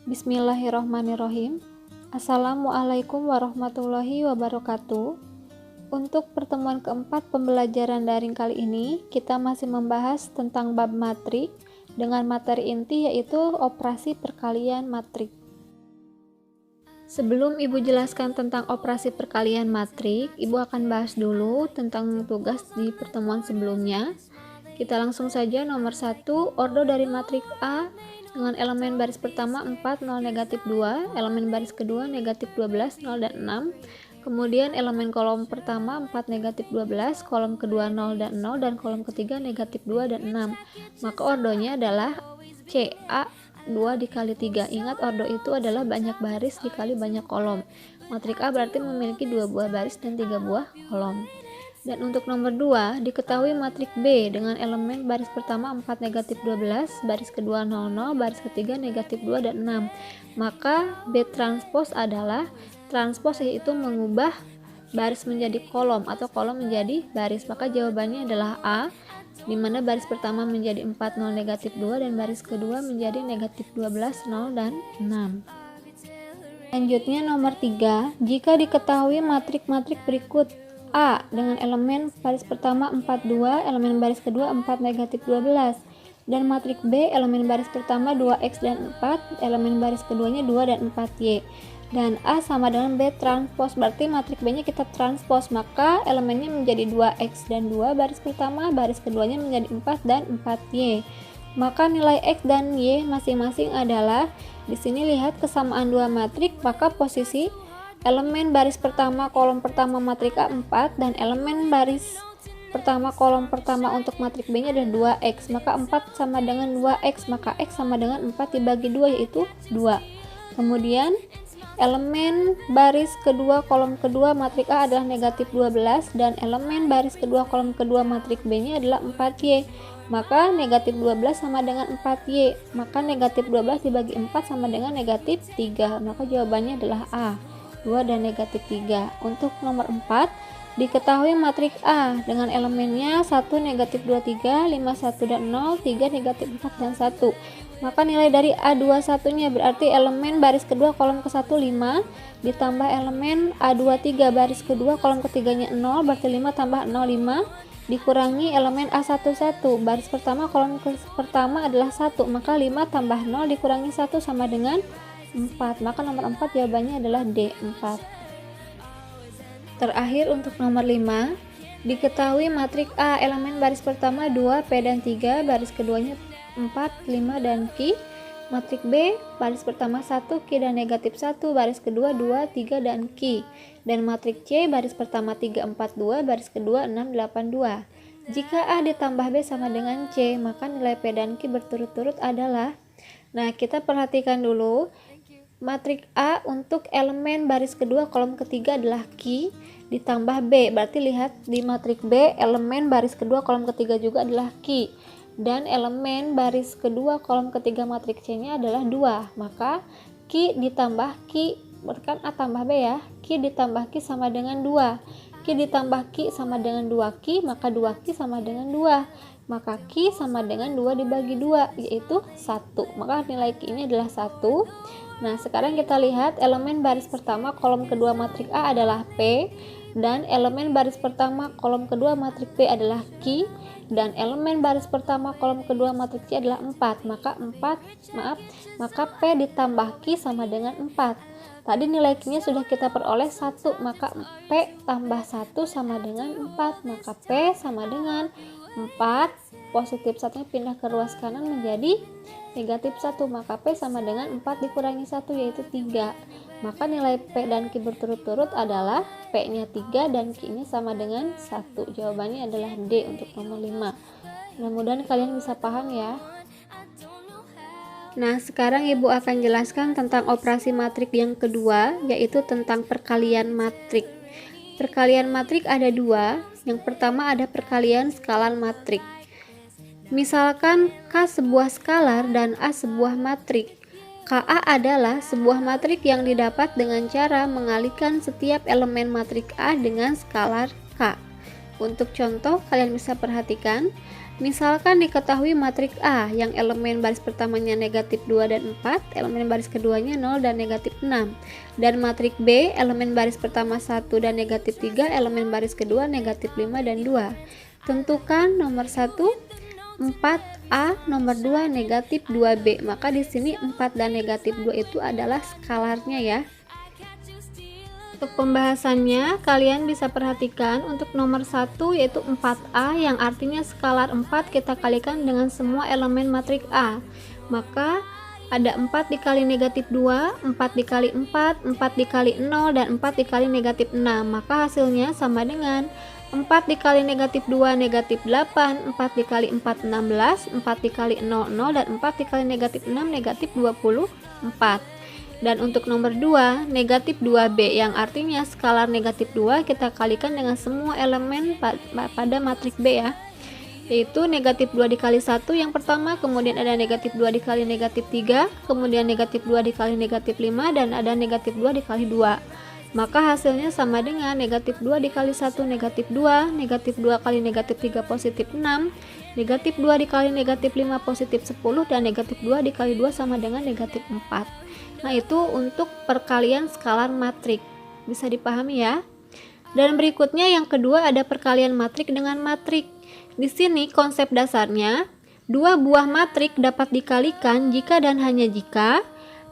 Bismillahirrahmanirrahim. Assalamualaikum warahmatullahi wabarakatuh. Untuk pertemuan keempat pembelajaran daring kali ini, kita masih membahas tentang bab matrik dengan materi inti yaitu operasi perkalian matrik. Sebelum Ibu jelaskan tentang operasi perkalian matrik, Ibu akan bahas dulu tentang tugas di pertemuan sebelumnya. Kita langsung saja. Nomor 1, ordo dari matrik A dengan elemen baris pertama 4, 0, negatif 2, elemen baris kedua negatif 12, 0, dan 6. Kemudian elemen kolom pertama 4, negatif 12, kolom kedua 0 dan 0, dan kolom ketiga negatif 2 dan 6. Maka ordonya adalah CA 2 dikali 3. Ingat, ordo itu adalah banyak baris dikali banyak kolom. Matrik A berarti memiliki 2 buah baris dan 3 buah kolom. Dan untuk nomor 2, diketahui matrik B dengan elemen baris pertama 4, negatif 12, baris kedua 0, 0, baris ketiga negatif 2 dan 6. Maka B transpos adalah transpos, yaitu mengubah baris menjadi kolom atau kolom menjadi baris. Maka jawabannya adalah A, di mana baris pertama menjadi 4, 0, negatif 2, dan baris kedua menjadi negatif 12, 0, dan 6. Selanjutnya nomor 3, jika diketahui matrik-matrik berikut: A dengan elemen baris pertama 4, 2, elemen baris kedua 4, negatif 12, dan matrik B elemen baris pertama 2x dan 4, elemen baris keduanya 2 dan 4y, dan A sama dengan B transpos, berarti matrik B nya kita transpos, maka elemennya menjadi 2x dan 2 baris pertama, baris keduanya menjadi 4 dan 4y. Maka nilai x dan y masing-masing adalah, di sini lihat kesamaan dua matrik, maka posisi elemen baris pertama kolom pertama matrik A 4 dan elemen baris pertama kolom pertama untuk matrik B nya adalah 2x, maka 4 sama dengan 2x, maka x sama dengan 4 dibagi 2 yaitu 2. Kemudian elemen baris kedua kolom kedua matrik A adalah negatif 12 dan elemen baris kedua kolom kedua matrik B nya adalah 4y, maka negatif 12 sama dengan 4y, maka negatif 12 dibagi 4 sama dengan negatif 3, maka jawabannya adalah A, 2 dan negatif 3. Untuk nomor 4, diketahui matrik A dengan elemennya 1, negatif 2, 3, 5, 1, dan 0, 3, negatif 4, dan 1. Maka nilai dari A21 nya berarti elemen baris kedua kolom ke-1 5, ditambah elemen A23 baris kedua kolom ketiganya 0, berarti 5 tambah 0, 5, dikurangi elemen A11 baris pertama kolom pertama adalah 1, maka 5 tambah 0 dikurangi 1 sama dengan 4, maka nomor 4 jawabannya adalah D, 4. Terakhir untuk nomor 5, diketahui matrik A elemen baris pertama 2, P dan 3, baris keduanya 4, 5, dan Q. Matrik B baris pertama 1, Q dan negatif 1, baris kedua 2, 3, dan Q. Dan matrik C baris pertama 3, 4, 2, baris kedua 6, 8, 2. Jika A ditambah B sama dengan C, maka nilai P dan Q berturut-turut adalah, nah kita perhatikan dulu. Matrik A untuk elemen baris kedua kolom ketiga adalah Q ditambah B, berarti lihat di matrik B elemen baris kedua kolom ketiga juga adalah Q, dan elemen baris kedua kolom ketiga matrik C nya adalah 2, maka Q ditambah Q, berarti A tambah B ya, Q ditambah Q sama dengan 2, Q ditambah Q sama dengan 2Q, maka 2Q sama dengan 2, maka Q sama dengan 2 dibagi 2 yaitu 1, maka nilai Q ini adalah 1. Nah, sekarang kita lihat elemen baris pertama kolom kedua matrik A adalah P, dan elemen baris pertama kolom kedua matrik B adalah Q, dan elemen baris pertama kolom kedua matrik C adalah 4, maka P ditambah Q sama dengan 4. Tadi nilai Q-nya sudah kita peroleh 1, maka P tambah 1 sama dengan 4, maka P sama dengan 4, positif 1 pindah ke ruas kanan menjadi negatif 1, maka P sama dengan 4 dikurangi 1 yaitu 3, maka nilai P dan Q berturut-turut adalah P nya 3 dan Q nya sama dengan 1, jawabannya adalah D untuk nomor 5. Mudah-mudahan kalian bisa paham ya. Nah, sekarang Ibu akan jelaskan tentang operasi matrik yang kedua, yaitu tentang perkalian matrik. Perkalian matrik ada dua. Yang pertama ada perkalian skalar matrik. Misalkan K sebuah skalar dan A sebuah matrik. KA adalah sebuah matrik yang didapat dengan cara mengalihkan setiap elemen matrik A dengan skalar K. Untuk contoh, kalian bisa perhatikan Misalkan diketahui matrik A yang elemen baris pertamanya negatif 2 dan 4, elemen baris keduanya 0 dan negatif 6. Dan matrik B, elemen baris pertama 1 dan negatif 3, elemen baris kedua negatif 5 dan 2. Tentukan nomor 1 4A, nomor 2 negatif 2B. Maka di sini 4 dan negatif 2 itu adalah skalarnya ya. Untuk pembahasannya, kalian bisa perhatikan untuk nomor 1 yaitu 4A yang artinya skalar 4 kita kalikan dengan semua elemen matrik A. Maka ada 4 dikali negatif 2, 4 dikali 4, 4 dikali 0, dan 4 dikali negatif 6. Maka hasilnya sama dengan 4 dikali negatif 2 negatif 8, 4 dikali 4 16, 4 dikali 0 0, dan 4 dikali negatif 6 negatif 24. Dan untuk nomor 2 negatif 2B yang artinya skalar negatif 2 kita kalikan dengan semua elemen pada matrik B ya, yaitu negatif 2 dikali 1 yang pertama, kemudian ada negatif 2 dikali negatif 3, kemudian negatif 2 dikali negatif 5, dan ada negatif 2 dikali 2. Maka hasilnya sama dengan negatif 2 dikali 1 negatif 2, negatif 2 kali negatif 3 positif 6, negatif 2 dikali negatif 5 positif 10, dan negatif 2 dikali 2 sama dengan negatif 4. Nah itu untuk perkalian skalar matrik, bisa dipahami ya. Dan berikutnya yang kedua ada perkalian matrik dengan matrik. Di sini konsep dasarnya, dua buah matrik dapat dikalikan jika dan hanya jika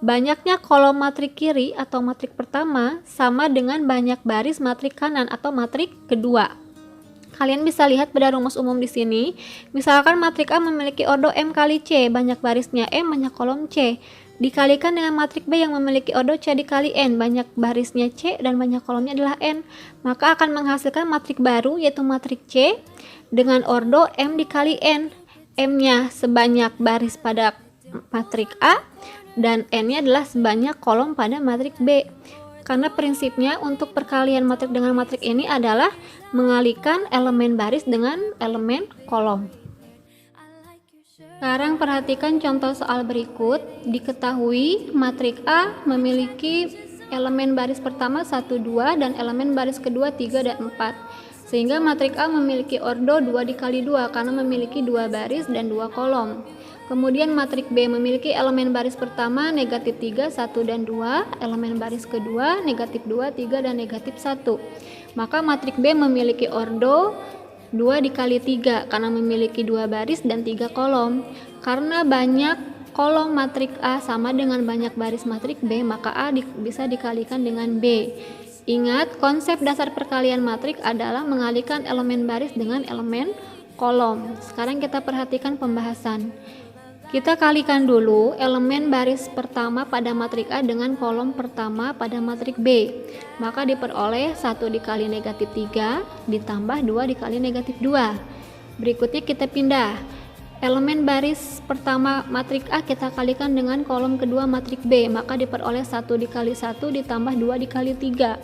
banyaknya kolom matrik kiri atau matrik pertama sama dengan banyak baris matrik kanan atau matrik kedua. Kalian bisa lihat pada rumus umum di sini. Misalkan matrik A memiliki ordo M kali C, banyak barisnya M, banyak kolom C. Dikalikan dengan matrik B yang memiliki ordo C dikali N, banyak barisnya C dan banyak kolomnya adalah N. Maka akan menghasilkan matrik baru yaitu matrik C dengan ordo M dikali N. M-nya sebanyak baris pada matrik A dan N-nya adalah sebanyak kolom pada matrik B. Karena prinsipnya untuk perkalian matrik dengan matrik ini adalah mengalihkan elemen baris dengan elemen kolom. Sekarang perhatikan contoh soal berikut. Diketahui matrik A memiliki elemen baris pertama 1, 2 dan elemen baris kedua 3 dan 4. Sehingga matrik A memiliki ordo 2 dikali 2 karena memiliki 2 baris dan 2 kolom. Kemudian matrik B memiliki elemen baris pertama negatif 3, 1 dan 2, elemen baris kedua negatif 2, 3 dan negatif 1. Maka matrik B memiliki ordo 2 dikali 3 karena memiliki 2 baris dan 3 kolom. Karena banyak kolom matrik A sama dengan banyak baris matrik B, maka A bisa dikalikan dengan B. Ingat, konsep dasar perkalian matrik adalah mengalihkan elemen baris dengan elemen kolom. Sekarang kita perhatikan pembahasan. Kita kalikan dulu elemen baris pertama pada matrik A dengan kolom pertama pada matrik B. Maka diperoleh 1 dikali negatif 3 ditambah 2 dikali negatif 2. Berikutnya kita pindah. Elemen baris pertama matrik A kita kalikan dengan kolom kedua matrik B. Maka diperoleh 1 dikali 1 ditambah 2 dikali 3.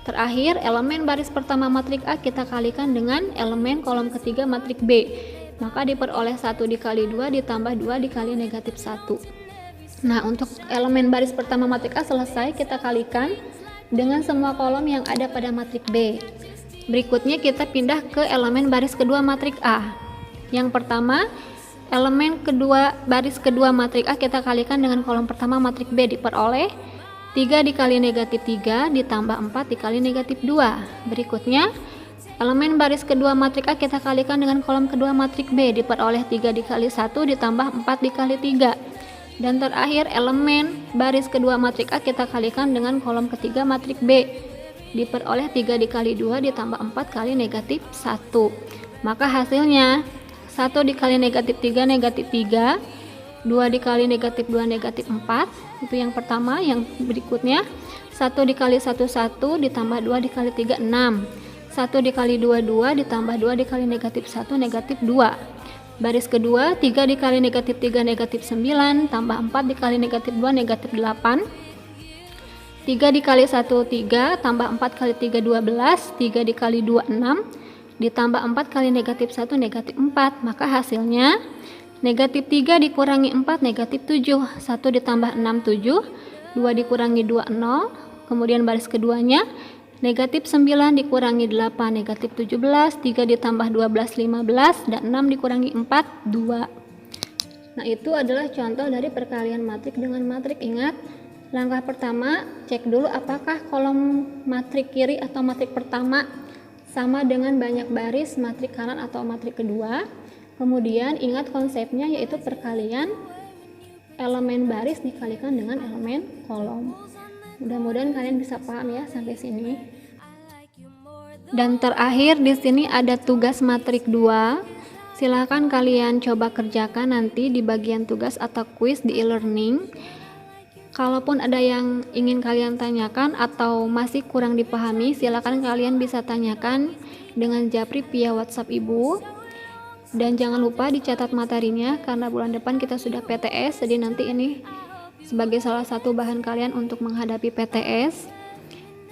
Terakhir, elemen baris pertama matrik A kita kalikan dengan elemen kolom ketiga matrik B. Maka diperoleh 1 dikali 2 ditambah 2 dikali negatif 1. Nah, untuk elemen baris pertama matrik A selesai, kita kalikan dengan semua kolom yang ada pada matrik B. Berikutnya kita pindah ke elemen baris kedua matrik A. Yang pertama, elemen kedua baris kedua matrik A kita kalikan dengan kolom pertama matrik B, diperoleh 3 dikali negatif 3 ditambah 4 dikali negatif 2. Berikutnya, elemen baris kedua matrik A kita kalikan dengan kolom kedua matrik B, diperoleh 3 dikali 1 ditambah 4 dikali 3. Dan terakhir, elemen baris kedua matrik A kita kalikan dengan kolom ketiga matrik B, diperoleh 3 dikali 2 ditambah 4 kali negatif 1. Maka hasilnya 1 dikali negatif 3 negatif 3, 2 dikali negatif 2 negatif 4. Itu yang pertama. Yang berikutnya 1 dikali 1 1 ditambah 2 dikali 3 6. 1 dikali 2 2 ditambah 2 dikali negatif 1 negatif 2. Baris kedua 3 dikali negatif 3 negatif 9 tambah 4 dikali negatif 2 negatif 8. 3 dikali 1 3 tambah 4 kali 3 12. 3 dikali 2 6 ditambah 4 kali negatif 1 negatif 4. Maka hasilnya negatif 3 dikurangi 4 negatif 7. 1 ditambah 6 7. 2 dikurangi 2 0. Kemudian baris keduanya Negatif 9 dikurangi 8, negatif 17, 3 ditambah 12, 15, dan 6 dikurangi 4, 2. Nah, itu adalah contoh dari perkalian matrik dengan matrik. Ingat, langkah pertama, cek dulu apakah kolom matrik kiri atau matrik pertama sama dengan banyak baris matrik kanan atau matrik kedua. Kemudian ingat konsepnya, yaitu perkalian elemen baris dikalikan dengan elemen kolom. Mudah-mudahan kalian bisa paham ya sampai sini. Dan terakhir di sini ada tugas matrik 2. Silahkan kalian coba kerjakan nanti di bagian tugas atau kuis di e-learning. Kalaupun ada yang ingin kalian tanyakan atau masih kurang dipahami, silakan kalian bisa tanyakan dengan japri via WhatsApp Ibu. Dan jangan lupa dicatat materinya karena bulan depan kita sudah PTS, jadi nanti ini sebagai salah satu bahan kalian untuk menghadapi PTS.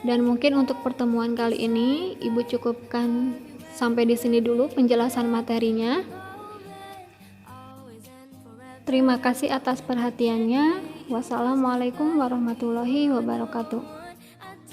Dan mungkin untuk pertemuan kali ini Ibu cukupkan sampai di sini dulu penjelasan materinya. Terima kasih atas perhatiannya. Wassalamualaikum warahmatullahi wabarakatuh.